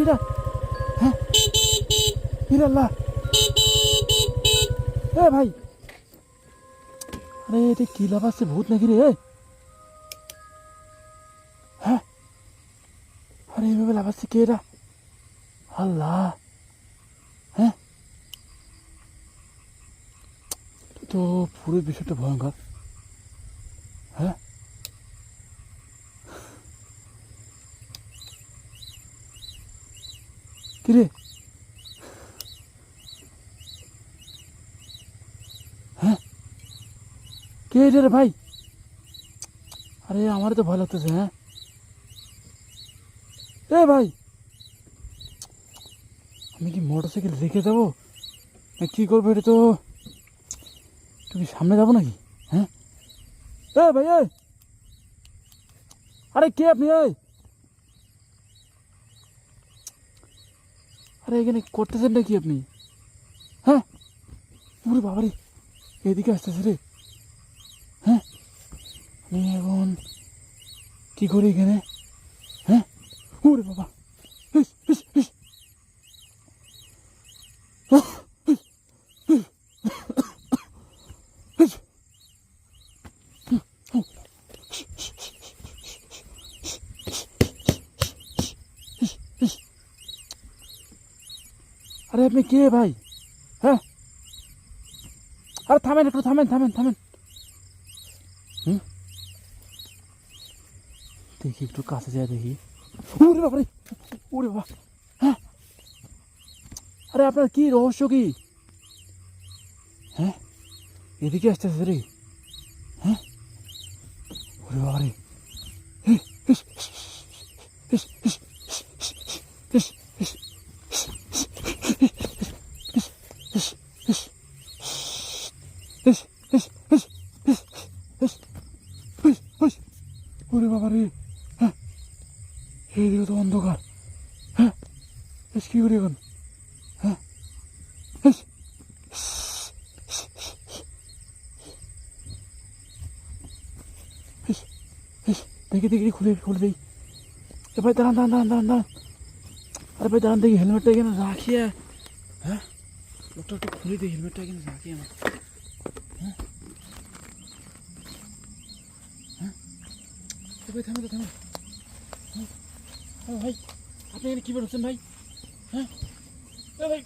এটা? হ্যাঁ আল্লাহ, এ ভাই, আরে এটা কি লাভ আছে? ভূত নাকি রে? হ্যাঁ, আরে এইভাবে লাভ আছে কে এটা? আল্লাহ, হ্যাঁ, তো পুরো বিষয়টা ভয়ঙ্কর। হ্যাঁ, কিরে? হ্যাঁ, কে এটা রে ভাই? আরে আমার তো ভয় লাগতেছে। হ্যাঁ, এ ভাই, আমি কি মোটরসাইকেল রেখে যাবো না কি করবো? এটা তো তুমি সামনে যাবো নাকি? হ্যাঁ, এ ভাই, আরে কে আপনি? আরে এখানে করতেছেন নাকি আপনি? হ্যাঁ, ওরে বাবারে, এদিকে আসতেছে রে। হ্যাঁ, আমি এখন কি করি এখানে? হ্যাঁ, ওরে বাবা, ইস, ইস, ইস। ইস, ইস। আরে আপনি কে ভাই? হ্যাঁ, আরে থামেন একটু, থামেন থামেন থামেন। হুম, দেখি একটু কাছে যায় দেখি। ওরে বাবা রে, ওরে বাবা। হ্যাঁ, আরে আপনার কি রহস্য কি? হ্যাঁ, এদিকে আসতেছে রে। হ্যাঁ, ওরে বাবা রে, ইস, ইস, ইস, ইস, ইস, ইস, ইস, ইস, ইস, ইস, ইস, ইস, ইস, ইস। ওরে বাবা রে, হ্যাঁ, এইদিকে তো অন্ধকার। হ্যাঁ, ইস, কি করি এখন? হ্যাঁ, ইস, ইস, ইস, দেখি দেখি খুলে খুলে দিই। এ ভাই দাঁড়ান দাঁড়ান দাঁড়ান দাঁড়ান দাঁড়ান। আরে ভাই দাঁড়ান দেখি, হেলমেটটা এখানে রাখি। হ্যাঁ, লোকটা একটু খুলে দিই, হেলমেটটা এখানে রাখি আমার। হ্যাঁ, হ্যাঁ, ভাই থামেন তো, থামেন। হ্যাঁ, ভাই আপনি এখানে কী বেরোচ্ছেন ভাই? হ্যাঁ, ভাই